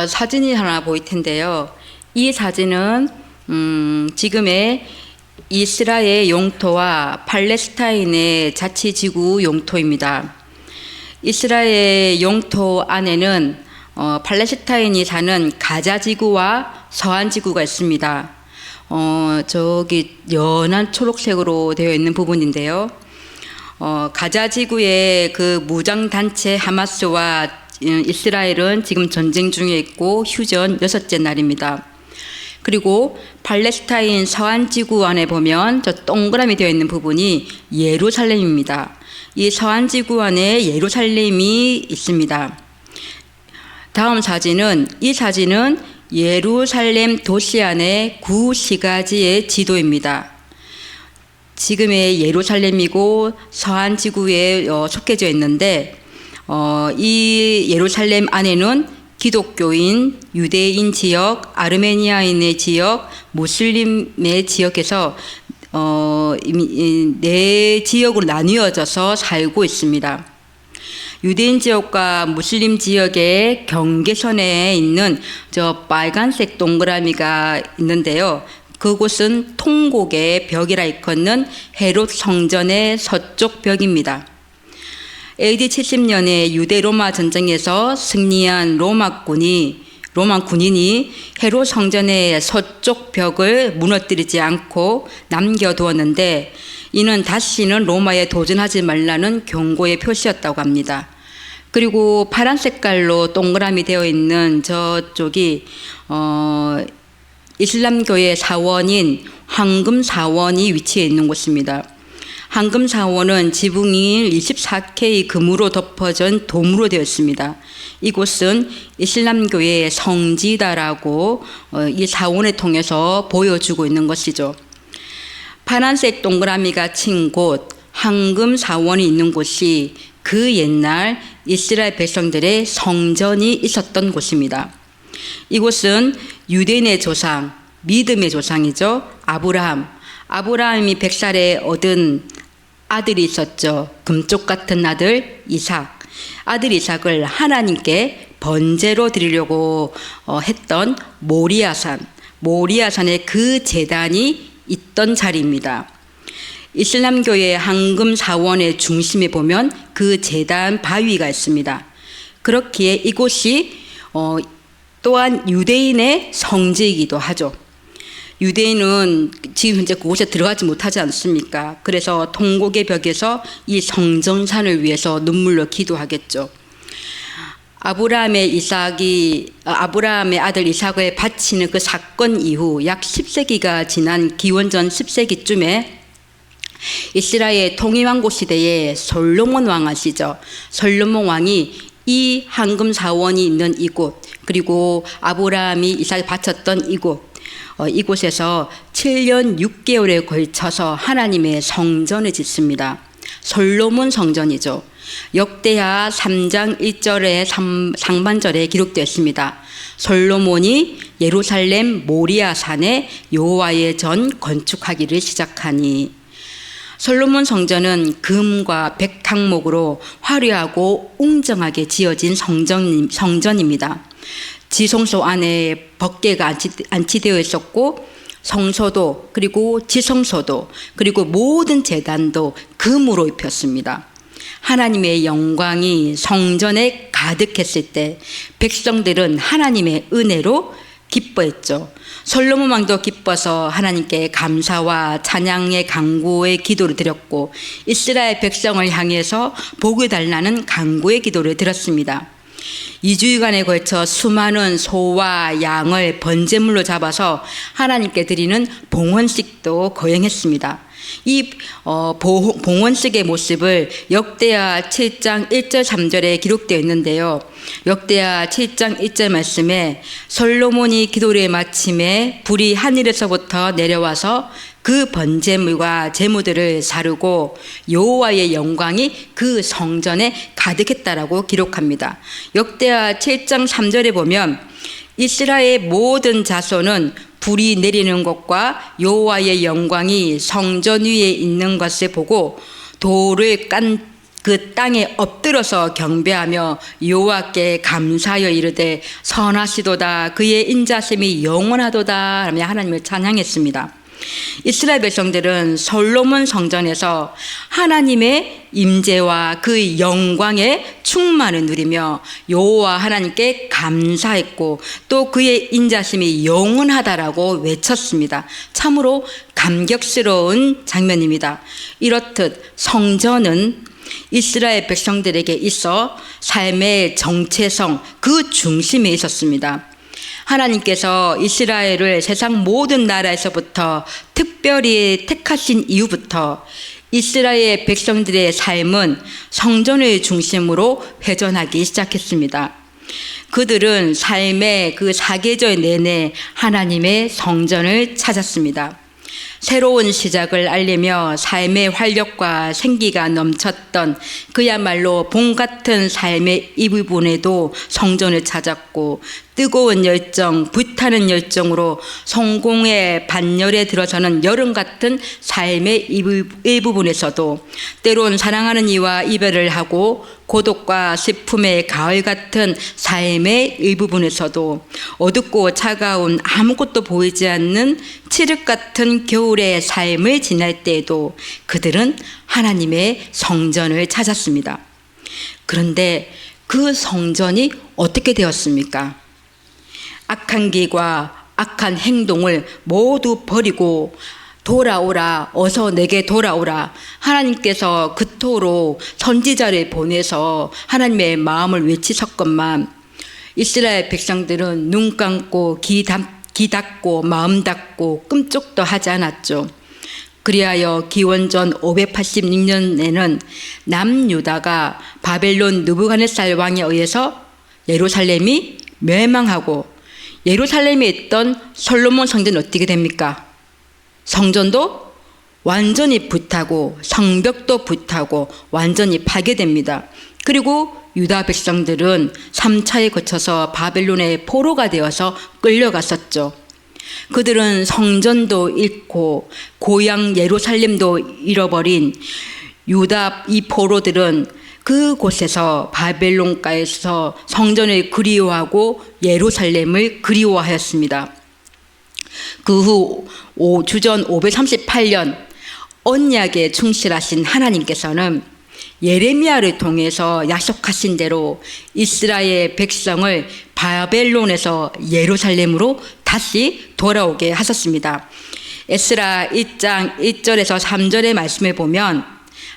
사진이 하나 보일 텐데요. 이 사진은 지금의 이스라엘 영토와 팔레스타인의 자치지구 영토입니다. 이스라엘 영토 안에는 팔레스타인이 사는 가자지구와 서안지구가 있습니다. 저기 연한 초록색으로 되어 있는 부분인데요. 가자지구의 그 무장단체 하마스와 이스라엘은 지금 전쟁 중에 있고 휴전 6째 날입니다. 그리고 팔레스타인 서안지구 안에 보면 저 동그라미 되어 있는 부분이 예루살렘입니다. 이 서안지구 안에 예루살렘이 있습니다. 다음 사진은, 이 사진은 예루살렘 도시 안의 구시가지의 지도입니다. 지금의 예루살렘이고 서안지구에 속해져 있는데 이 예루살렘 안에는 기독교인, 유대인 지역, 아르메니아인의 지역, 무슬림의 지역에서 네 지역으로 나뉘어져서 살고 있습니다. 유대인 지역과 무슬림 지역의 경계선에 있는 저 빨간색 동그라미가 있는데요. 그곳은 통곡의 벽이라 일컫는 헤롯 성전의 서쪽 벽입니다. AD 70년에 유대 로마 전쟁에서 승리한 로마 군인이 헤롯 성전의 서쪽 벽을 무너뜨리지 않고 남겨두었는데, 이는 다시는 로마에 도전하지 말라는 경고의 표시였다고 합니다. 그리고 파란 색깔로 동그라미 되어 있는 저쪽이 이슬람교의 사원인 황금사원이 위치해 있는 곳입니다. 황금사원은 지붕이 24K 금으로 덮어진 돔으로 되어 있습니다. 이곳은 이슬람교의 성지다라고 이 사원을 통해서 보여주고 있는 것이죠. 파란색 동그라미가 친 곳, 황금사원이 있는 곳이 그 옛날 이스라엘 백성들의 성전이 있었던 곳입니다. 이곳은 유대인의 조상, 믿음의 조상이죠. 아브라함이 100살에 얻은 아들이 있었죠. 금쪽 같은 아들 이삭. 아들 이삭을 하나님께 번제로 드리려고 했던 모리아산의 그 제단이 있던 자리입니다. 이슬람교의 황금사원의 중심에 보면 그 제단 바위가 있습니다. 그렇기에 이곳이 또한 유대인의 성지이기도 하죠. 유대인은 지금 현재 그곳에 들어가지 못하지 않습니까? 그래서 통곡의 벽에서 이 성전산을 위해서 눈물로 기도하겠죠. 아브라함의 아들 이삭을 바치는 그 사건 이후 약 10세기가 지난 기원전 10세기쯤에 이스라엘 통일왕국 시대에 솔로몬 왕 아시죠? 솔로몬 왕이 이 황금사원이 있는 이곳, 그리고 아브라함이 이삭을 바쳤던 이곳에서 7년 6개월에 걸쳐서 하나님의 성전을 짓습니다. 솔로몬 성전이죠. 역대하 3장 1절에 상반절에 기록되었습니다. 솔로몬이 예루살렘 모리아산에 여호와의 전 건축하기를 시작하니. 솔로몬 성전은 금과 백향목으로 화려하고 웅장하게 지어진 성전입니다. 지성소 안에 법궤가 안치되어 있었고, 성소도, 그리고 지성소도, 그리고 모든 제단도 금으로 입혔습니다. 하나님의 영광이 성전에 가득했을 때 백성들은 하나님의 은혜로 기뻐했죠. 솔로몬 왕도 기뻐서 하나님께 감사와 찬양의 간구의 기도를 드렸고, 이스라엘 백성을 향해서 복을 달라는 간구의 기도를 드렸습니다. 2주일간에 걸쳐 수많은 소와 양을 번제물로 잡아서 하나님께 드리는 봉헌식도 거행했습니다. 이 봉헌식의 모습을 역대하 7장 1절 3절에 기록되어 있는데요. 역대하 7장 1절 말씀에 솔로몬이 기도를 마침에 불이 하늘에서부터 내려와서 그 번제물과 제무들을 사르고 여호와의 영광이 그 성전에 가득했다라고 기록합니다. 역대하 7장 3절에 보면 이스라엘 모든 자손은 불이 내리는 것과 여호와의 영광이 성전 위에 있는 것을 보고 돌을 그 땅에 엎드려서 경배하며 여호와께 감사하여 이르되 선하시도다 그의 인자심이 영원하도다 하며 하나님을 찬양했습니다. 이스라엘 백성들은 솔로몬 성전에서 하나님의 임재와 그 영광의 충만을 누리며 여호와 하나님께 감사했고 또 그의 인자심이 영원하다라고 외쳤습니다. 참으로 감격스러운 장면입니다. 이렇듯 성전은 이스라엘 백성들에게 있어 삶의 정체성 그 중심에 있었습니다. 하나님께서 이스라엘을 세상 모든 나라에서부터 특별히 택하신 이후부터 이스라엘 백성들의 삶은 성전을 중심으로 회전하기 시작했습니다. 그들은 삶의 그 사계절 내내 하나님의 성전을 찾았습니다. 새로운 시작을 알리며 삶의 활력과 생기가 넘쳤던 그야말로 봄 같은 삶의 이 부분에도 성전을 찾았고 뜨거운 열정, 불타는 열정으로 성공의 반열에 들어서는 여름 같은 삶의 일부분에서도 때론 사랑하는 이와 이별을 하고 고독과 슬픔의 가을 같은 삶의 일부분에서도 어둡고 차가운 아무것도 보이지 않는 칠흑 같은 겨울의 삶을 지날 때에도 그들은 하나님의 성전을 찾았습니다. 그런데 그 성전이 어떻게 되었습니까? 악한 길과 악한 행동을 모두 버리고 돌아오라, 어서 내게 돌아오라. 하나님께서 그토록 선지자를 보내서 하나님의 마음을 외치셨건만 이스라엘 백성들은 눈 감고 귀 닫고 마음 닫고 끔찍도 하지 않았죠. 그리하여 기원전 586년에는 남유다가 바벨론 느부갓네살 왕에 의해서 예루살렘이 멸망하고 예루살렘에 있던 솔로몬 성전은 어떻게 됩니까? 성전도 완전히 불타고 성벽도 불타고 완전히 파괴됩니다. 그리고 유다 백성들은 3차에 거쳐서 바벨론의 포로가 되어서 끌려갔었죠. 그들은 성전도 잃고 고향 예루살렘도 잃어버린 유다 이 포로들은 그곳에서 바벨론가에서 성전을 그리워하고 예루살렘을 그리워하였습니다. 그 후 주전 538년 언약에 충실하신 하나님께서는 예레미야를 통해서 약속하신 대로 이스라엘 백성을 바벨론에서 예루살렘으로 다시 돌아오게 하셨습니다. 에스라 1장 1절에서 3절의 말씀을 보면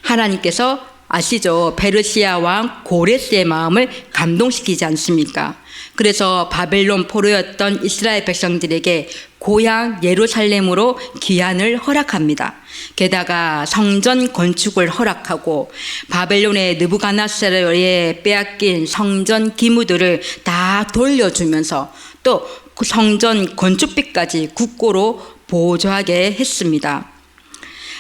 하나님께서 아시죠? 페르시아 왕 고레스의 마음을 감동시키지 않습니까? 그래서 바벨론 포로였던 이스라엘 백성들에게 고향 예루살렘으로 귀환을 허락합니다. 게다가 성전 건축을 허락하고 바벨론의 느부갓네살에 빼앗긴 성전 기물들을 다 돌려주면서 또 그 성전 건축비까지 국고로 보조하게 했습니다.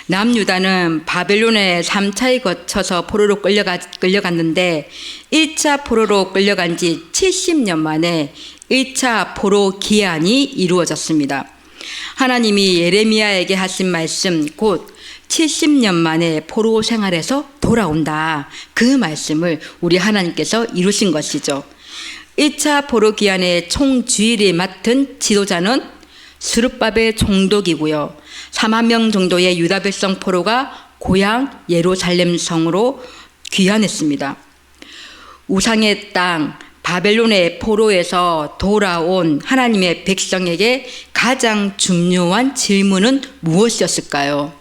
남유다는 바벨론의 3차에 거쳐서 포로로 끌려갔는데 1차 포로로 끌려간 지 70년 만에 1차 포로 귀환이 이루어졌습니다. 하나님이 예레미야에게 하신 말씀 곧 70년 만에 포로 생활에서 돌아온다. 그 말씀을 우리 하나님께서 이루신 것이죠. 1차 포로 귀환의 총주의를 맡은 지도자는 스룹바벨 총독이고요. 4만 명 정도의 유다 백성 포로가 고향 예루살렘 성으로 귀환했습니다. 우상의 땅 바벨론의 포로에서 돌아온 하나님의 백성에게 가장 중요한 질문은 무엇이었을까요?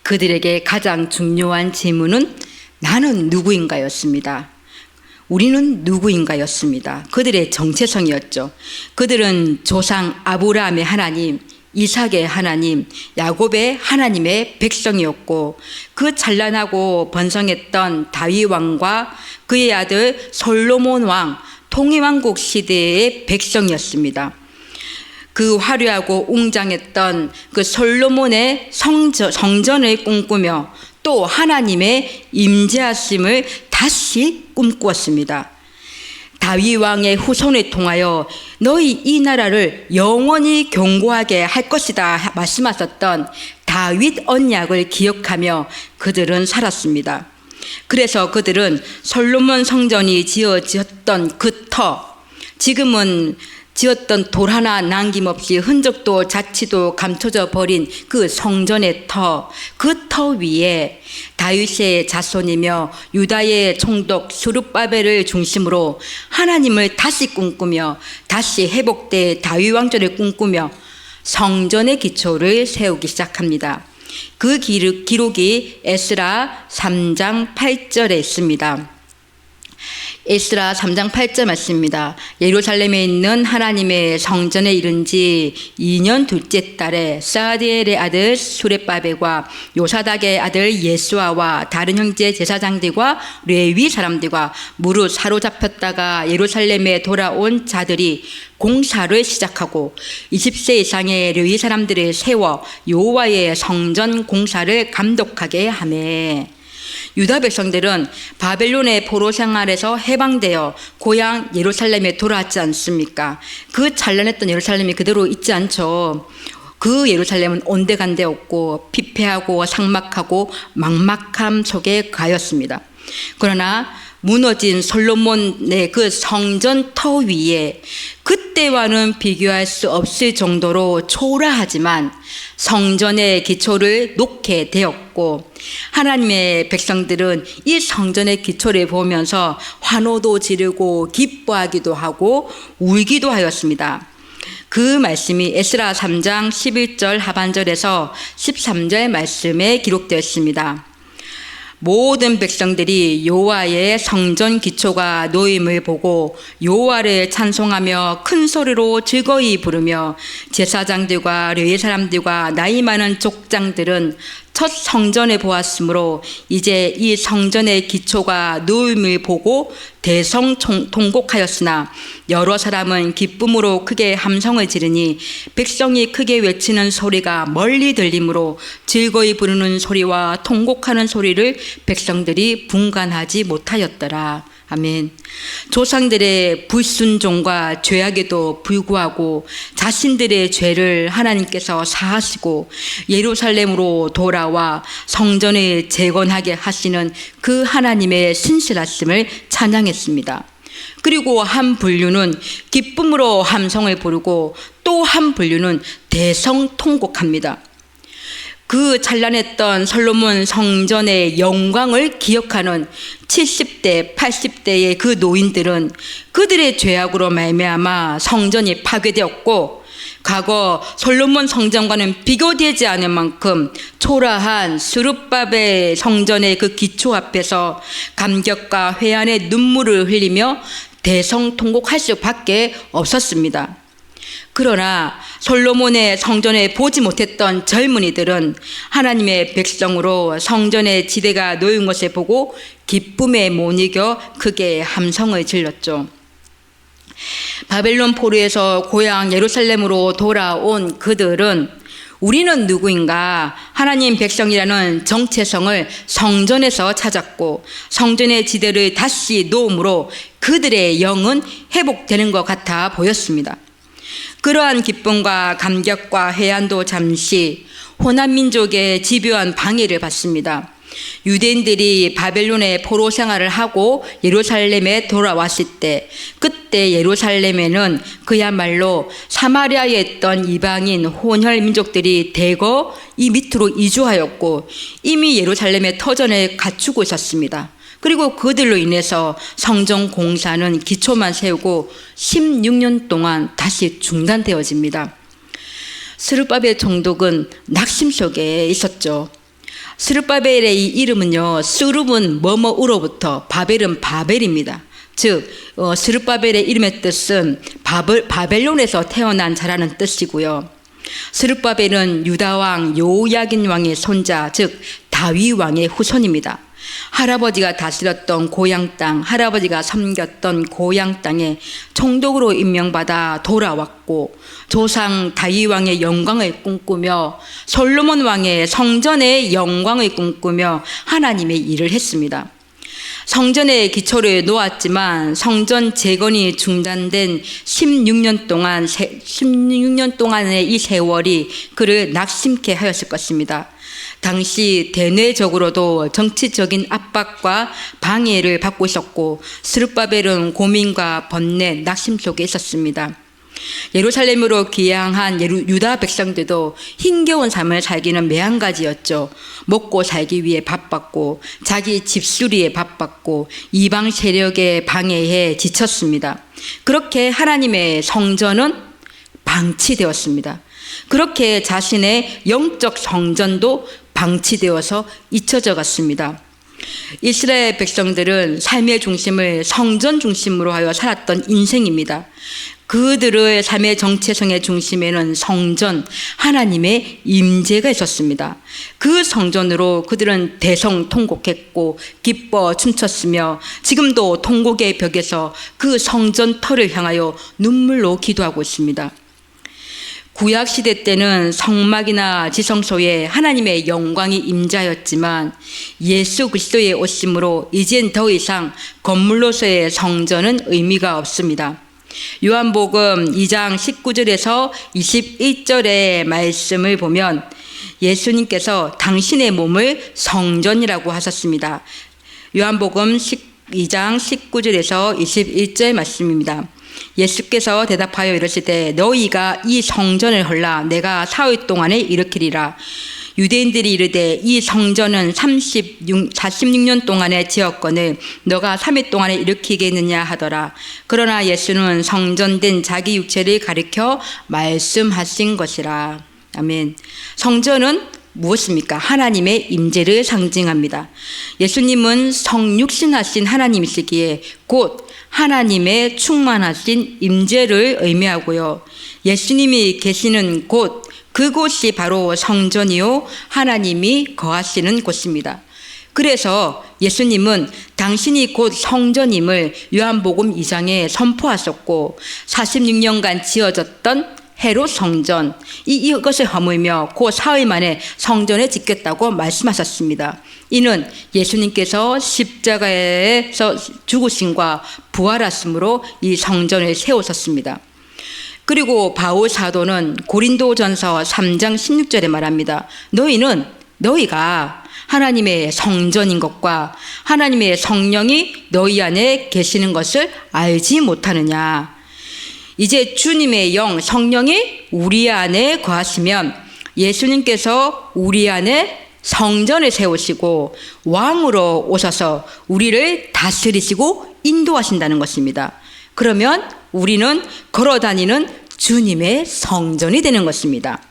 그들에게 가장 중요한 질문은 나는 누구인가였습니다. 우리는 누구인가였습니다. 그들의 정체성이었죠. 그들은 조상 아브라함의 하나님, 이삭의 하나님, 야곱의 하나님의 백성이었고 그 찬란하고 번성했던 다윗 왕과 그의 아들 솔로몬 왕, 통일왕국 시대의 백성이었습니다. 그 화려하고 웅장했던 그 솔로몬의 성전을 꿈꾸며 또 하나님의 임재하심을 다시 꿈꾸었습니다. 다윗 왕의 후손을 통하여 너희 이 나라를 영원히 견고하게 할 것이다 말씀하셨던 다윗 언약을 기억하며 그들은 살았습니다. 그래서 그들은 솔로몬 성전이 지어졌던 그 터, 지금은 지었던 돌 하나 남김없이 흔적도 자취도 감춰져 버린 그 성전의 터, 그 터 위에 다윗의 자손이며 유다의 총독 스룹바벨을 중심으로 하나님을 다시 꿈꾸며 다시 회복돼 다윗 왕조를 꿈꾸며 성전의 기초를 세우기 시작합니다. 그 기록이 에스라 3장 8절에 있습니다. 에스라 3장 8절 말씀입니다. 예루살렘에 있는 하나님의 성전에 이른 지 2년 둘째 달에 사디엘의 아들 수레바벨과 요사닥의 아들 예수아와 다른 형제 제사장들과 레위 사람들과 무릇 사로잡혔다가 예루살렘에 돌아온 자들이 공사를 시작하고 20세 이상의 레위 사람들을 세워 여호와의 성전 공사를 감독하게 하매, 유다 백성들은 바벨론의 포로 생활에서 해방되어 고향 예루살렘에 돌아왔지 않습니까? 그 찬란했던 예루살렘이 그대로 있지 않죠. 그 예루살렘은 온데간데 없고 피폐하고 삭막하고 막막함 속에 가였습니다. 그러나 무너진 솔로몬의 그 성전 터 위에 그때와는 비교할 수 없을 정도로 초라하지만 성전의 기초를 놓게 되었고, 하나님의 백성들은 이 성전의 기초를 보면서 환호도 지르고 기뻐하기도 하고 울기도 하였습니다. 그 말씀이 에스라 3장 11절 하반절에서 13절 말씀에 기록되어 있습니다. 모든 백성들이 여호와의 성전 기초가 놓임을 보고 여호와를 찬송하며 큰 소리로 즐거이 부르며, 제사장들과 레위 사람들과 나이 많은 족장들은 첫 성전에 보았으므로 이제 이 성전의 기초가 놓임을 보고 대성통곡하였으나 여러 사람은 기쁨으로 크게 함성을 지르니 백성이 크게 외치는 소리가 멀리 들리므로 즐거이 부르는 소리와 통곡하는 소리를 백성들이 분간하지 못하였더라. 아멘. 조상들의 불순종과 죄악에도 불구하고 자신들의 죄를 하나님께서 사하시고 예루살렘으로 돌아와 성전을 재건하게 하시는 그 하나님의 신실하심을 찬양했습니다. 그리고 한 분류는 기쁨으로 함성을 부르고 또 한 분류는 대성통곡합니다. 그 찬란했던 솔로몬 성전의 영광을 기억하는 70대, 80대의 그 노인들은 그들의 죄악으로 말미암아 성전이 파괴되었고, 과거 솔로몬 성전과는 비교되지 않을 만큼 초라한 스룹바벨 성전의 그 기초 앞에서 감격과 회한의 눈물을 흘리며 대성통곡할 수밖에 없었습니다. 그러나 솔로몬의 성전에 보지 못했던 젊은이들은 하나님의 백성으로 성전의 지대가 놓인 것을 보고 기쁨에 못 이겨 크게 함성을 질렀죠. 바벨론 포로에서 고향 예루살렘으로 돌아온 그들은 우리는 누구인가? 하나님 백성이라는 정체성을 성전에서 찾았고 성전의 지대를 다시 놓음으로 그들의 영은 회복되는 것 같아 보였습니다. 그러한 기쁨과 감격과 회한도 잠시 호남 민족의 집요한 방해를 받습니다. 유대인들이 바벨론의 포로 생활을 하고 예루살렘에 돌아왔을 때, 그때 예루살렘에는 그야말로 사마리아에 있던 이방인 혼혈 민족들이 대거 이 밑으로 이주하였고 이미 예루살렘의 터전을 갖추고 있었습니다. 그리고 그들로 인해서 성전 공사는 기초만 세우고 16년 동안 다시 중단되어집니다. 스룹바벨 총독은 낙심 속에 있었죠. 스룹바벨의 이 이름은요, 스룹은 뭐뭐으로부터, 바벨은 바벨입니다. 즉 스룹바벨의 이름의 뜻은 바벨론에서 태어난 자라는 뜻이고요. 스룹바벨은 유다왕 요야긴 왕의 손자, 즉 다윗 왕의 후손입니다. 할아버지가 다스렸던 고향 땅, 할아버지가 섬겼던 고향 땅에 총독으로 임명받아 돌아왔고 조상 다윗 왕의 영광을 꿈꾸며 솔로몬 왕의 성전의 영광을 꿈꾸며 하나님의 일을 했습니다. 성전의 기초를 놓았지만 성전 재건이 중단된 16년 동안의 이 세월이 그를 낙심케 하였을 것입니다. 당시 대내적으로도 정치적인 압박과 방해를 받고 있었고 스룹바벨은 고민과 번뇌, 낙심 속에 있었습니다. 예루살렘으로 귀향한 유다 백성들도 힘겨운 삶을 살기는 매한가지였죠. 먹고 살기 위해 바빴고 자기 집수리에 바빴고 이방 세력에 방해해 지쳤습니다. 그렇게 하나님의 성전은 방치되었습니다. 그렇게 자신의 영적 성전도 방치되어서 잊혀져 갔습니다. 이스라엘 백성들은 삶의 중심을 성전 중심으로 하여 살았던 인생입니다. 그들의 삶의 정체성의 중심에는 성전, 하나님의 임재가 있었습니다. 그 성전으로 그들은 대성통곡했고 기뻐 춤췄으며 지금도 통곡의 벽에서 그 성전 터를 향하여 눈물로 기도하고 있습니다. 구약시대 때는 성막이나 지성소에 하나님의 영광이 임자였지만 예수 그리스도의 오심으로 이젠 더 이상 건물로서의 성전은 의미가 없습니다. 요한복음 2장 19절에서 21절의 말씀을 보면 예수님께서 당신의 몸을 성전이라고 하셨습니다. 요한복음 2장 19절에서 21절 말씀입니다. 예수께서 대답하여 이르시되 너희가 이 성전을 헐라 내가 사흘 동안에 일으키리라. 유대인들이 이르되 이 성전은 46년 동안에 지었거늘 너가 3일 동안에 일으키겠느냐 하더라. 그러나 예수는 성전된 자기 육체를 가리켜 말씀하신 것이라. 아멘. 성전은 무엇입니까? 하나님의 임재를 상징합니다. 예수님은 성육신하신 하나님이시기에 곧 하나님의 충만하신 임재를 의미하고요. 예수님이 계시는 곳, 그곳이 바로 성전이요 하나님이 거하시는 곳입니다. 그래서 예수님은 당신이 곧 성전임을 요한복음 2장에 선포하셨고 46년간 지어졌던 헤롯 성전 이것을 허물며 그 사흘 만에 성전을 짓겠다고 말씀하셨습니다. 이는 예수님께서 십자가에서 죽으심과 부활하심으로 이 성전을 세우셨습니다. 그리고 바울 사도는 고린도전서 3장 16절에 말합니다. 너희가 하나님의 성전인 것과 하나님의 성령이 너희 안에 계시는 것을 알지 못하느냐. 이제 주님의 영 성령이 우리 안에 거하시면 예수님께서 우리 안에 성전을 세우시고 왕으로 오셔서 우리를 다스리시고 인도하신다는 것입니다. 그러면 우리는 걸어다니는 주님의 성전이 되는 것입니다.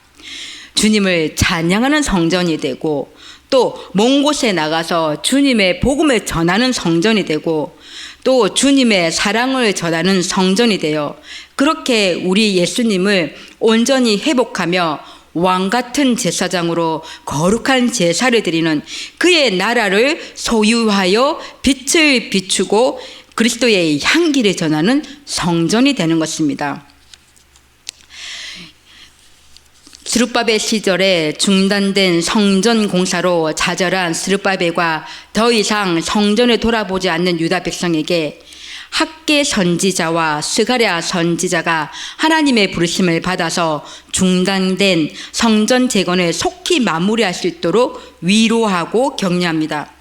주님을 찬양하는 성전이 되고 또 먼 곳에 나가서 주님의 복음을 전하는 성전이 되고 또 주님의 사랑을 전하는 성전이 되어 그렇게 우리 예수님을 온전히 회복하며 왕같은 제사장으로 거룩한 제사를 드리는 그의 나라를 소유하여 빛을 비추고 그리스도의 향기를 전하는 성전이 되는 것입니다. 스룹바벨 시절에 중단된 성전 공사로 좌절한 스룹바벨과 더 이상 성전을 돌아보지 않는 유다 백성에게 학개 선지자와 스가랴 선지자가 하나님의 부르심을 받아서 중단된 성전 재건을 속히 마무리할 수 있도록 위로하고 격려합니다.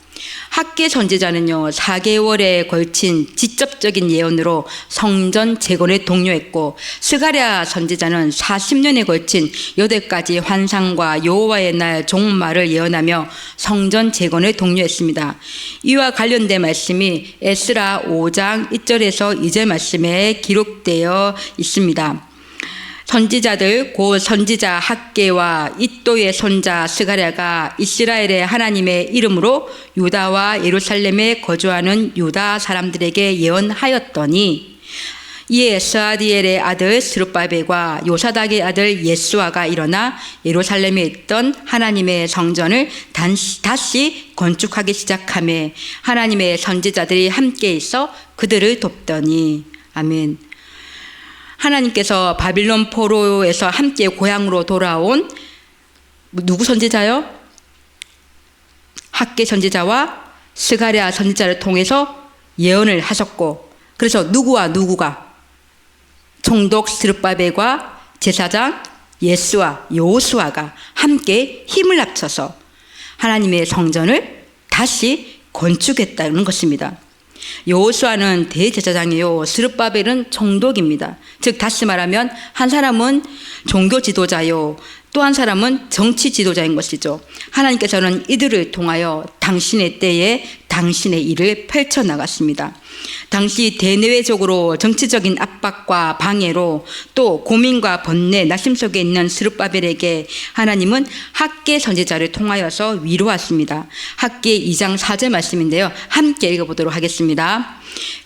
학개 선지자는요 4개월에 걸친 직접적인 예언으로 성전 재건에 독려했고 스가랴 선지자는 40년에 걸친 8가지 환상과 여호와의 날 종말을 예언하며 성전 재건에 독려했습니다. 이와 관련된 말씀이 에스라 5장 1절에서 2절 말씀에 기록되어 있습니다. 선지자들 곧 선지자 학개와 이도의 손자 스가랴가 이스라엘의 하나님의 이름으로 유다와 예루살렘에 거주하는 유다 사람들에게 예언하였더니 이에 스아디엘의 아들 스룹바벨과 요사닥의 아들 예수아가 일어나 예루살렘에 있던 하나님의 성전을 다시 건축하기 시작하며 하나님의 선지자들이 함께 있어 그들을 돕더니. 아멘. 하나님께서 바빌론 포로에서 함께 고향으로 돌아온 누구 선지자요? 학개 선지자와 스가랴 선지자를 통해서 예언을 하셨고 그래서 누구가 총독 스룹바벨과 제사장 예수와 여호수아가 함께 힘을 합쳐서 하나님의 성전을 다시 건축했다는 것입니다. 여호수아는 대제사장이요, 스룹바벨은 총독입니다. 즉 다시 말하면 한 사람은 종교 지도자요, 또 한 사람은 정치 지도자인 것이죠. 하나님께서는 이들을 통하여 당신의 때에 당신의 일을 펼쳐나갔습니다. 당시 대내외적으로 정치적인 압박과 방해로 또 고민과 번뇌, 낙심 속에 있는 스룹바벨에게 하나님은 학개 선지자를 통하여서 위로하십니다. 학개 2장 4절 말씀인데요. 함께 읽어보도록 하겠습니다.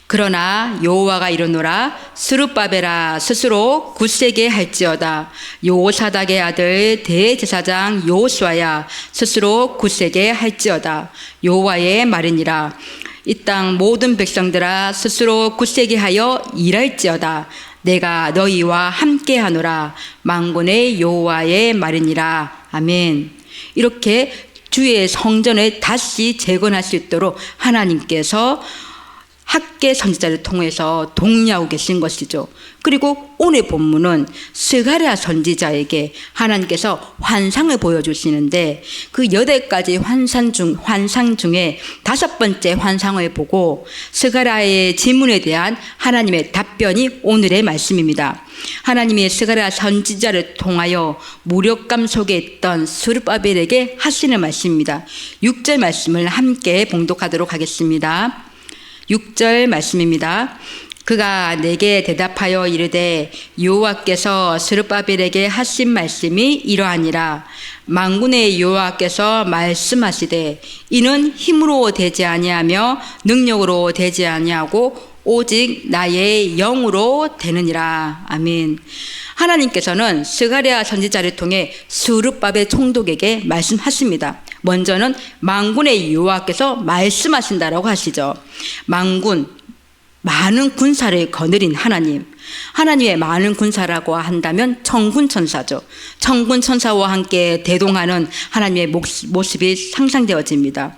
그러나 여호와가 이르노라, 스룹바벨아 스스로 굳세게 할지어다. 요사닥의 아들 대제사장 여호수아야 스스로 굳세게 할지어다. 여호와의 말이니라. 이 땅 모든 백성들아 스스로 굳세게 하여 일할지어다. 내가 너희와 함께하노라. 만군의 여호와의 말이니라. 아멘. 이렇게 주의 성전을 다시 재건할 수 있도록 하나님께서 학개 선지자를 통해서 독려하고 계신 것이죠. 그리고 오늘 본문은 스가랴 선지자에게 하나님께서 환상을 보여주시는데 그 8가지 환상 중에 5번째 환상을 보고 스가랴의 질문에 대한 하나님의 답변이 오늘의 말씀입니다. 하나님이 스가랴 선지자를 통하여 무력감 속에 있던 스룹바벨에게 하시는 말씀입니다. 6절 말씀을 함께 봉독하도록 하겠습니다. 6절 말씀입니다. 그가 내게 대답하여 이르되 여호와께서 스룹바벨에게 하신 말씀이 이러하니라. 만군의 여호와께서 말씀하시되 이는 힘으로 되지 아니하며 능력으로 되지 아니하고 오직 나의 영으로 되느니라. 아멘. 하나님께서는 스가랴 선지자를 통해 스룹바벨 총독에게 말씀하십니다. 먼저는 만군의 여호와께서 말씀하신다라고 하시죠. 만군, 많은 군사를 거느린 하나님, 하나님의 많은 군사라고 한다면 천군천사죠. 천군천사와 함께 대동하는 하나님의 모습이 상상되어집니다.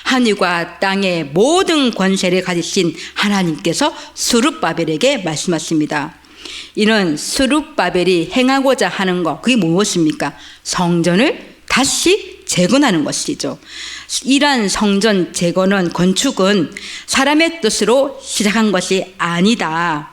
하늘과 땅의 모든 권세를 가지신 하나님께서 스룹바벨에게 말씀하십니다. 이는 스룹바벨이 행하고자 하는 것, 그게 무엇입니까? 성전을 다시 재건하는 것이죠. 이러한 성전 재건은, 건축은 사람의 뜻으로 시작한 것이 아니다.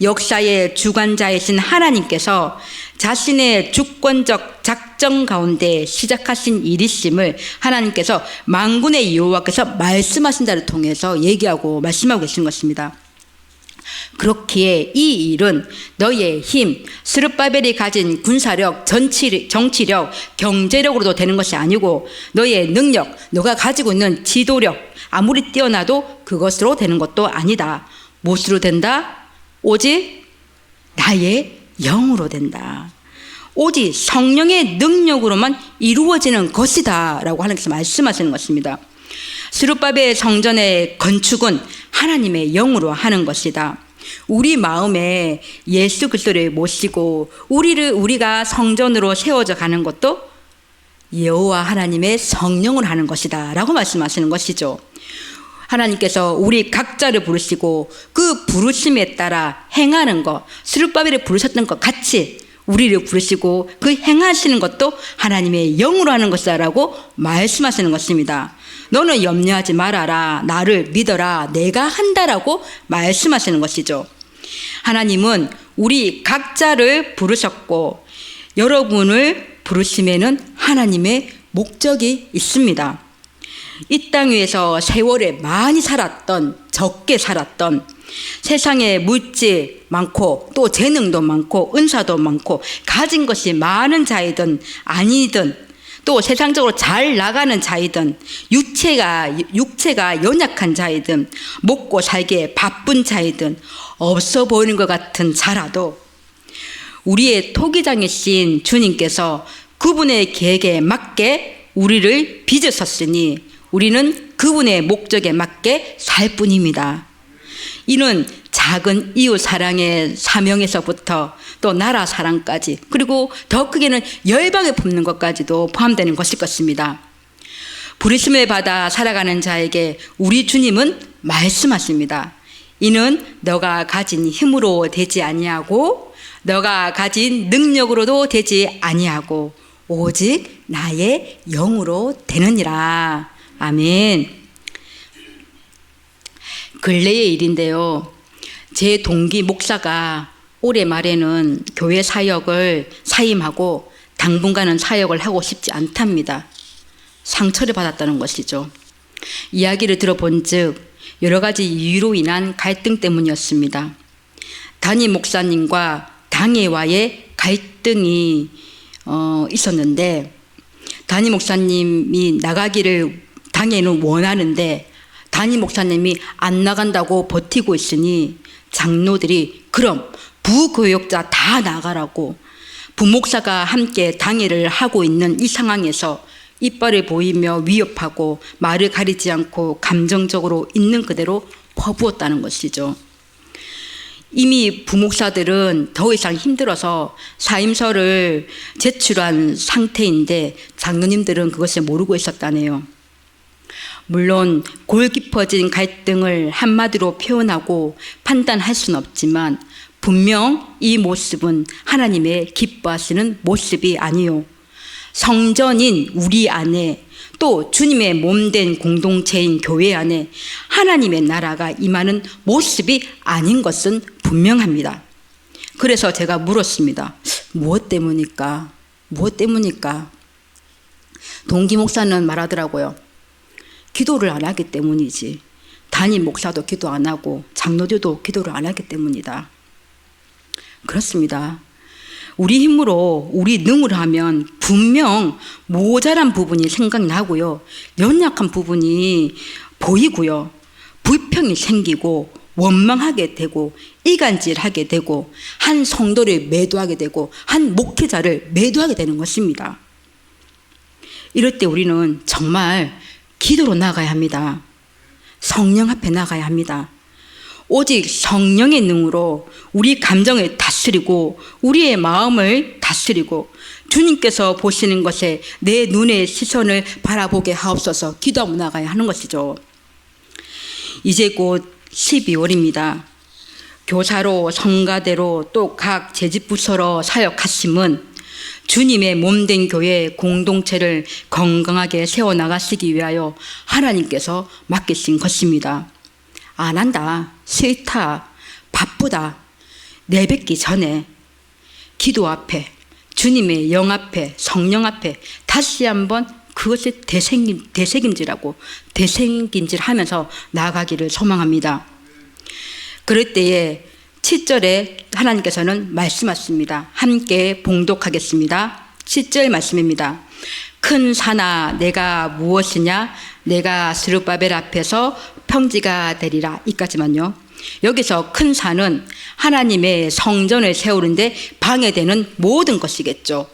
역사의 주관자이신 하나님께서 자신의 주권적 작정 가운데 시작하신 일이심을 하나님께서 만군의 여호와께서 말씀하신 자를 통해서 얘기하고 말씀하고 계신 것입니다. 그렇기에 이 일은 너의 힘, 스룹바벨이 가진 군사력, 정치력, 경제력으로도 되는 것이 아니고 너의 능력, 너가 가지고 있는 지도력, 아무리 뛰어나도 그것으로 되는 것도 아니다. 무엇으로 된다? 오직 나의 영으로 된다. 오직 성령의 능력으로만 이루어지는 것이다 라고 하나님께서 말씀하시는 것입니다. 스룹바벨 성전의 건축은 하나님의 영으로 하는 것이다. 우리 마음에 예수 그리스도를 모시고 우리가 성전으로 세워져 가는 것도 여호와 하나님의 성령을 하는 것이다 라고 말씀하시는 것이죠. 하나님께서 우리 각자를 부르시고 그 부르심에 따라 행하는 것, 스룹바벨을 부르셨던 것 같이 우리를 부르시고 그 행하시는 것도 하나님의 영으로 하는 것이다 라고 말씀하시는 것입니다. 너는 염려하지 말아라, 나를 믿어라, 내가 한다라고 말씀하시는 것이죠. 하나님은 우리 각자를 부르셨고 여러분을 부르심에는 하나님의 목적이 있습니다. 이 땅 위에서 세월에 많이 살았던, 적게 살았던, 세상에 물질 많고 또 재능도 많고 은사도 많고 가진 것이 많은 자이든 아니든 또 세상적으로 잘 나가는 자이든 육체가 연약한 자이든 먹고 살기에 바쁜 자이든 없어 보이는 것 같은 자라도 우리의 토기장이신 주님께서 그분의 계획에 맞게 우리를 빚으셨으니 우리는 그분의 목적에 맞게 살 뿐입니다. 이는 작은 이웃 사랑의 사명에서부터 또 나라 사랑까지, 그리고 더 크게는 열방에 품는 것까지도 포함되는 것일 것입니다. 부르심을 받아 살아가는 자에게 우리 주님은 말씀하십니다. 이는 너가 가진 힘으로 되지 아니하고 너가 가진 능력으로도 되지 아니하고 오직 나의 영으로 되느니라. 아멘. 근래의 일인데요. 제 동기 목사가 올해 말에는 교회 사역을 사임하고 당분간은 사역을 하고 싶지 않답니다. 상처를 받았다는 것이죠. 이야기를 들어본 즉 여러 가지 이유로 인한 갈등 때문이었습니다. 담임 목사님과 당회와의 갈등이 있었는데 담임 목사님이 나가기를 당회는 원하는데 담임 목사님이 안 나간다고 버티고 있으니 장로들이 그럼 부교역자 다 나가라고 부목사가 함께 당회를 하고 있는 이 상황에서 이빨을 보이며 위협하고 말을 가리지 않고 감정적으로 있는 그대로 퍼부었다는 것이죠. 이미 부목사들은 더 이상 힘들어서 사임서를 제출한 상태인데 장로님들은 그것을 모르고 있었다네요. 물론 골 깊어진 갈등을 한마디로 표현하고 판단할 수는 없지만 분명 이 모습은 하나님의 기뻐하시는 모습이 아니요, 성전인 우리 안에 또 주님의 몸된 공동체인 교회 안에 하나님의 나라가 임하는 모습이 아닌 것은 분명합니다. 그래서 제가 물었습니다. 무엇 때문일까? 무엇 때문일까? 동기 목사는 말하더라고요. 기도를 안 하기 때문이지. 담임 목사도 기도 안 하고 장로들도 기도를 안 하기 때문이다. 그렇습니다. 우리 힘으로 우리 능으로 하면 분명 모자란 부분이 생각나고요, 연약한 부분이 보이고요, 불평이 생기고 원망하게 되고 이간질하게 되고 한 성도를 매도하게 되고 한 목회자를 매도하게 되는 것입니다. 이럴 때 우리는 정말 기도로 나가야 합니다. 성령 앞에 나가야 합니다. 오직 성령의 능으로 우리 감정을 다스리고 우리의 마음을 다스리고 주님께서 보시는 것에 내 눈의 시선을 바라보게 하옵소서 기도하고 나가야 하는 것이죠. 이제 곧 12월입니다. 교사로 성가대로 또 각 재직부서로 사역하심은 주님의 몸된 교회 공동체를 건강하게 세워나가시기 위하여 하나님께서 맡기신 것입니다. 안 한다, 싫다, 바쁘다 내뱉기 전에 기도 앞에 주님의 영 앞에 성령 앞에 다시 한번 그것을 되새김질하고 되새김질하면서 나아가기를 소망합니다. 그럴 때에 7절에 하나님께서는 말씀하십니다. 함께 봉독하겠습니다. 7절 말씀입니다. 큰 산아 내가 무엇이냐, 내가 스룹바벨 앞에서 평지가 되리라. 이까지만요. 여기서 큰 산은 하나님의 성전을 세우는데 방해되는 모든 것이겠죠.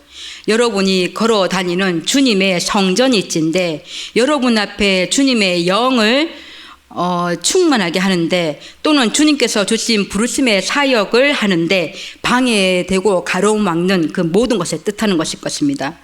여러분이 걸어 다니는 주님의 성전일진데 여러분 앞에 주님의 영을 충만하게 하는데 또는 주님께서 주신 부르심의 사역을 하는데 방해되고 가로막는 그 모든 것을 뜻하는 것일 것입니다.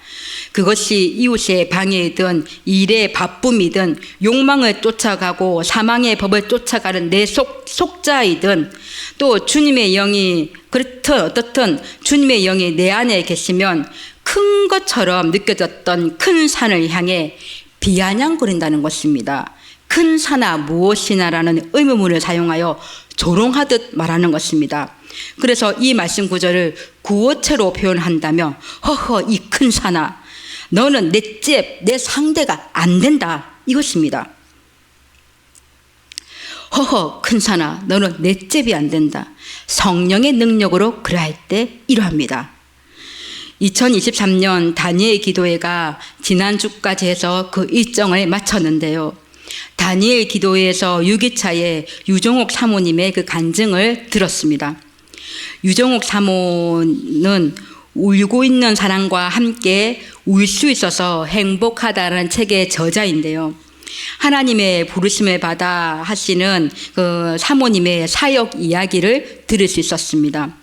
그것이 이웃의 방해이든 일의 바쁨이든 욕망을 쫓아가고 사망의 법을 쫓아가는 내 속자이든 또 주님의 영이 그렇든 어떻든 주님의 영이 내 안에 계시면 큰 것처럼 느껴졌던 큰 산을 향해 비아냥거린다는 것입니다. 큰 산아 무엇이나라는 의문문을 사용하여 조롱하듯 말하는 것입니다. 그래서 이 말씀 구절을 구어체로 표현한다면 허허 이 큰 산아 너는 내 상대가 안 된다 이것입니다. 허허 큰 산아 너는 내 잽이 안 된다. 성령의 능력으로 그러할 때 이러합니다. 2023년 다니엘 기도회가 지난주까지 해서 그 일정을 마쳤는데요. 다니엘 기도회에서 6일차에 유정옥 사모님의 그 간증을 들었습니다. 유정옥 사모는 울고 있는 사람과 함께 울 수 있어서 행복하다라는 책의 저자인데요. 하나님의 부르심을 받아 하시는 그 사모님의 사역 이야기를 들을 수 있었습니다.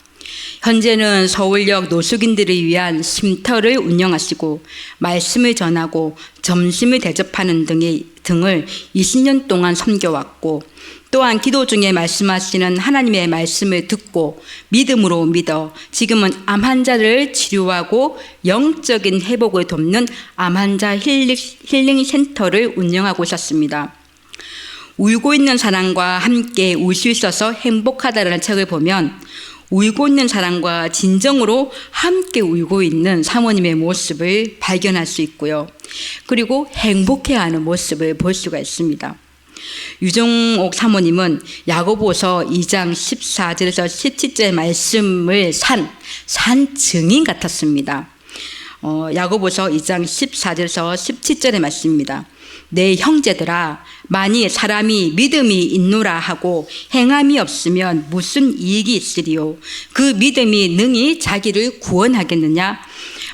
현재는 서울역 노숙인들을 위한 쉼터를 운영하시고 말씀을 전하고 점심을 대접하는 등을 20년 동안 섬겨왔고 또한 기도 중에 말씀하시는 하나님의 말씀을 듣고 믿음으로 믿어 지금은 암 환자를 치료하고 영적인 회복을 돕는 암 환자 힐링 센터를 운영하고 있었습니다. 울고 있는 사람과 함께 울 수 있어서 행복하다라는 책을 보면 울고 있는 사람과 진정으로 함께 울고 있는 사모님의 모습을 발견할 수 있고요. 그리고 행복해하는 모습을 볼 수가 있습니다. 유종옥 사모님은 야고보서 2장 14절에서 17절 말씀을 산 증인 같았습니다. 야고보서 2장 14절에서 17절의 말씀입니다. 내 형제들아, 만일 사람이 믿음이 있노라 하고 행함이 없으면 무슨 이익이 있으리요? 그 믿음이 능히 자기를 구원하겠느냐?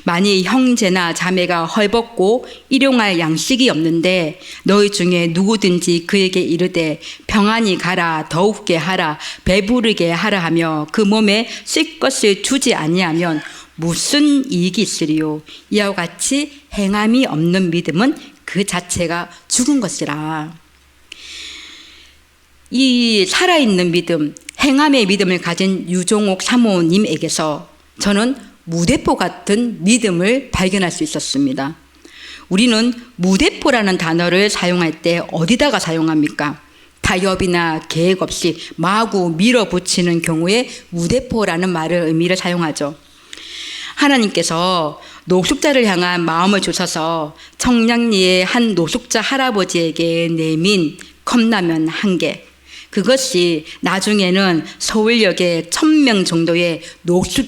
만일 형제나 자매가 헐벗고 일용할 양식이 없는데 너희 중에 누구든지 그에게 이르되 평안히 가라, 더욱게 하라, 배부르게 하라 하며 그 몸에 쓸 것을 주지 아니하면 무슨 이익이 있으리요? 이와 같이 행함이 없는 믿음은 그 자체가 죽은 것이라. 이 살아있는 믿음, 행함의 믿음을 가진 유종옥 사모님에게서 저는 무대포 같은 믿음을 발견할 수 있었습니다. 우리는 무대포라는 단어를 사용할 때 어디다가 사용합니까? 타협이나 계획 없이 마구 밀어붙이는 경우에 무대포라는 의미를 사용하죠. 하나님께서 노숙자를 향한 마음을 주셔서 청량리의 한 노숙자 할아버지에게 내민 컵라면 1개, 그것이 나중에는 서울역에 1000명 정도의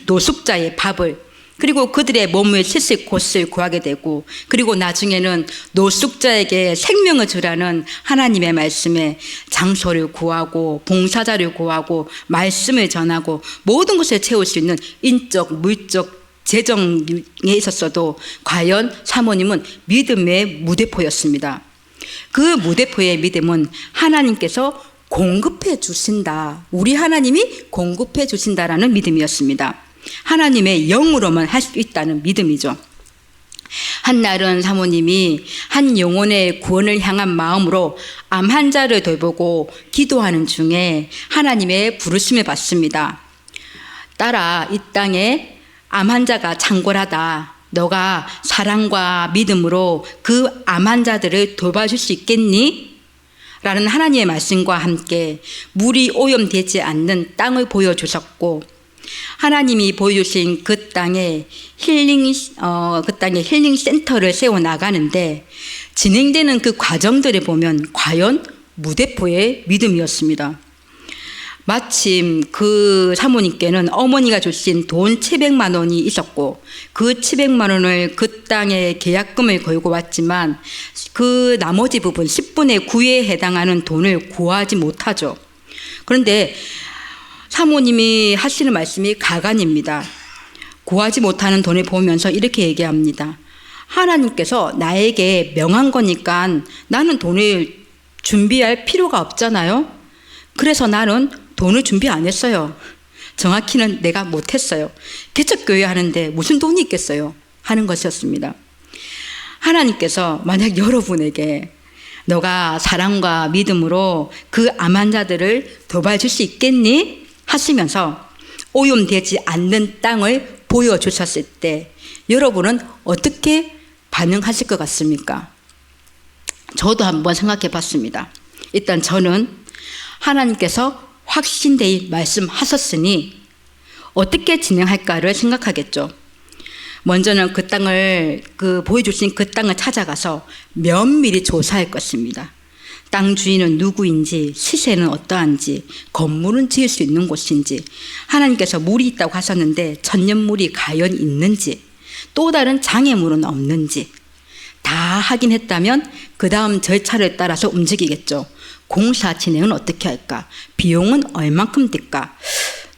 노숙자의 밥을, 그리고 그들의 몸을 씻을 곳을 구하게 되고, 그리고 나중에는 노숙자에게 생명을 주라는 하나님의 말씀에 장소를 구하고 봉사자를 구하고 말씀을 전하고 모든 것을 채울 수 있는 인적, 물적, 재정에 있었어도 과연 사모님은 믿음의 무대포였습니다. 그 무대포의 믿음은 하나님께서 공급해 주신다, 우리 하나님이 공급해 주신다라는 믿음이었습니다. 하나님의 영으로만 할 수 있다는 믿음이죠. 한날은 사모님이 한 영혼의 구원을 향한 마음으로 암 환자를 돌보고 기도하는 중에 하나님의 부르심을 받습니다. 딸아, 이 땅에 암 환자가 창궐하다. 너가 사랑과 믿음으로 그 암 환자들을 돌봐줄 수 있겠니? 라는 하나님의 말씀과 함께 물이 오염되지 않는 땅을 보여주셨고, 하나님이 보여주신 그 땅에 힐링 센터를 세워 나가는데 진행되는 그 과정들을 보면 과연 무대포의 믿음이었습니다. 마침 그 사모님께는 어머니가 주신 돈 700만 원이 있었고, 그 700만 원을 그 땅에 계약금을 걸고 왔지만 그 나머지 부분 10분의 9에 해당하는 돈을 구하지 못하죠. 그런데 사모님이 하시는 말씀이 가관입니다. 구하지 못하는 돈을 보면서 이렇게 얘기합니다. 하나님께서 나에게 명한 거니까 나는 돈을 준비할 필요가 없잖아요. 그래서 나는 돈을 준비 안 했어요. 정확히는 내가 못했어요. 개척교회 하는데 무슨 돈이 있겠어요? 하는 것이었습니다. 하나님께서 만약 여러분에게 너가 사랑과 믿음으로 그 암 환자들을 돌봐줄 수 있겠니? 하시면서 오염되지 않는 땅을 보여주셨을 때 여러분은 어떻게 반응하실 것 같습니까? 저도 한번 생각해 봤습니다. 일단 저는 하나님께서 확신되이 말씀하셨으니 어떻게 진행할까를 생각하겠죠. 먼저는 그 땅을, 보여주신 그 땅을 찾아가서 면밀히 조사할 것입니다. 땅 주인은 누구인지, 시세는 어떠한지, 건물은 지을 수 있는 곳인지, 하나님께서 물이 있다고 하셨는데 천년물이 과연 있는지, 또 다른 장애물은 없는지 다 확인했다면 그 다음 절차를 따라서 움직이겠죠. 공사 진행은 어떻게 할까? 비용은 얼만큼 들까?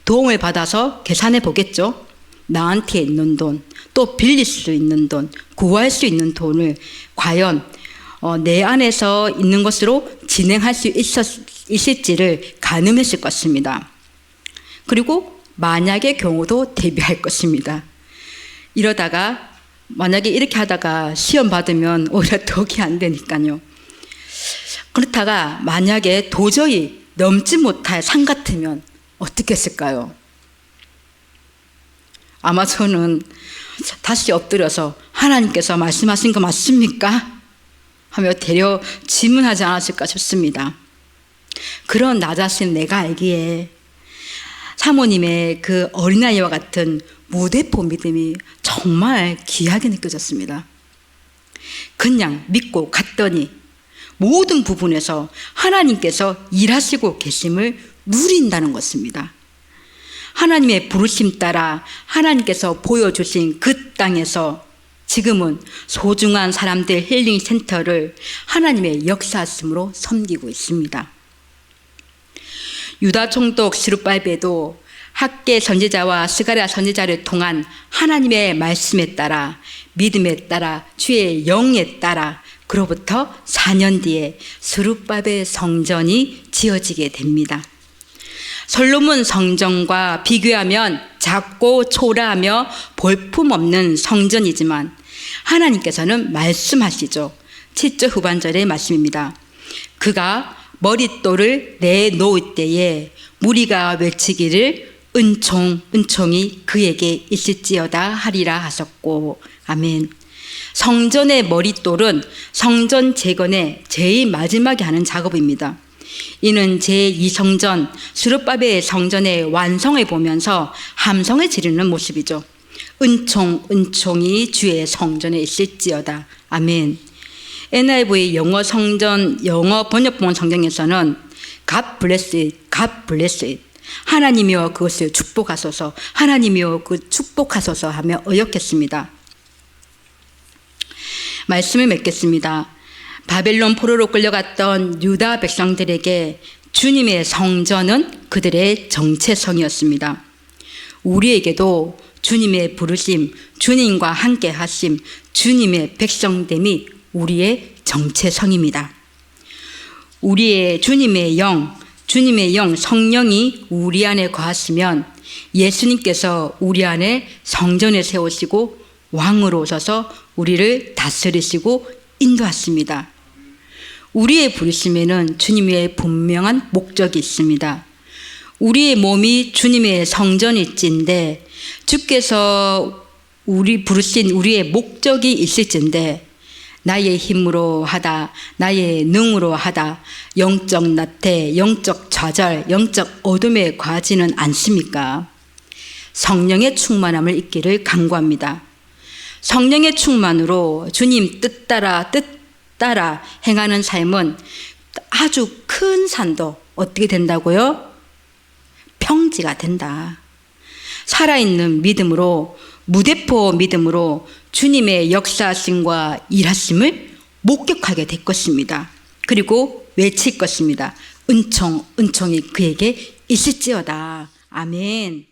도움을 받아서 계산해 보겠죠. 나한테 있는 돈, 또 빌릴 수 있는 돈, 구할 수 있는 돈을 과연 내 안에서 있는 것으로 진행할 수 있을지를 가늠했을 것입니다. 그리고 만약의 경우도 대비할 것입니다. 이러다가 만약에 이렇게 하다가 시험 받으면 오히려 덕이 안 되니까요. 그렇다가 만약에 도저히 넘지 못할 산 같으면 어떻겠을까요? 아마 저는 다시 엎드려서 하나님께서 말씀하신 거 맞습니까? 하며 되려 질문하지 않았을까 싶습니다. 그런 나 자신 내가 알기에 사모님의 그 어린아이와 같은 무대포 믿음이 정말 귀하게 느껴졌습니다. 그냥 믿고 갔더니 모든 부분에서 하나님께서 일하시고 계심을 누린다는 것입니다. 하나님의 부르심 따라 하나님께서 보여주신 그 땅에서 지금은 소중한 사람들 힐링 센터를 하나님의 역사심으로 섬기고 있습니다. 유다 총독 스룹바벨도 학개 선지자와 스가랴 선지자를 통한 하나님의 말씀에 따라 믿음에 따라 주의 영에 따라 그로부터 4년 뒤에 스룹바벨 성전이 지어지게 됩니다. 솔로몬 성전과 비교하면 작고 초라하며 볼품없는 성전이지만 하나님께서는 말씀하시죠. 7절 후반절의 말씀입니다. 그가 머릿돌을 내놓을 때에 무리가 외치기를 은총이 그에게 있을지어다 하리라 하셨고, 아멘. 성전의 머릿돌은 성전 재건의 제일 마지막에 하는 작업입니다. 이는 제2성전 스룹바벨 성전의 완성을 보면서 함성을 지르는 모습이죠. 은총이 주의 성전에 있을지어다. 아멘. NIV 영어 번역본 성경에서는 God bless it, God bless it. 하나님이여 그것을 축복하소서, 하나님이여 그 축복하소서 하며 의역했습니다. 말씀을 맺겠습니다. 바벨론 포로로 끌려갔던 유다 백성들에게 주님의 성전은 그들의 정체성이었습니다. 우리에게도 주님의 부르심, 주님과 함께 하심, 주님의 백성됨이 우리의 정체성입니다. 우리의 주님의 영 성령이 우리 안에 거하시면 예수님께서 우리 안에 성전을 세우시고 왕으로 오셔서 우리를 다스리시고 인도하십니다. 우리의 부르심에는 주님의 분명한 목적이 있습니다. 우리의 몸이 주님의 성전일진데 주께서 우리 부르신 우리의 목적이 있을진데 나의 힘으로 하다, 나의 능으로 하다, 영적 나태, 영적 좌절, 영적 어둠에 거하지는 않습니까? 성령의 충만함을 잊기를 간구합니다. 성령의 충만으로 주님 뜻 따라 행하는 삶은 아주 큰 산도 어떻게 된다고요? 평지가 된다. 살아있는 믿음으로, 무대포 믿음으로 주님의 역사하심과 일하심을 목격하게 될 것입니다. 그리고 외칠 것입니다. 은총이 그에게 있을지어다. 아멘.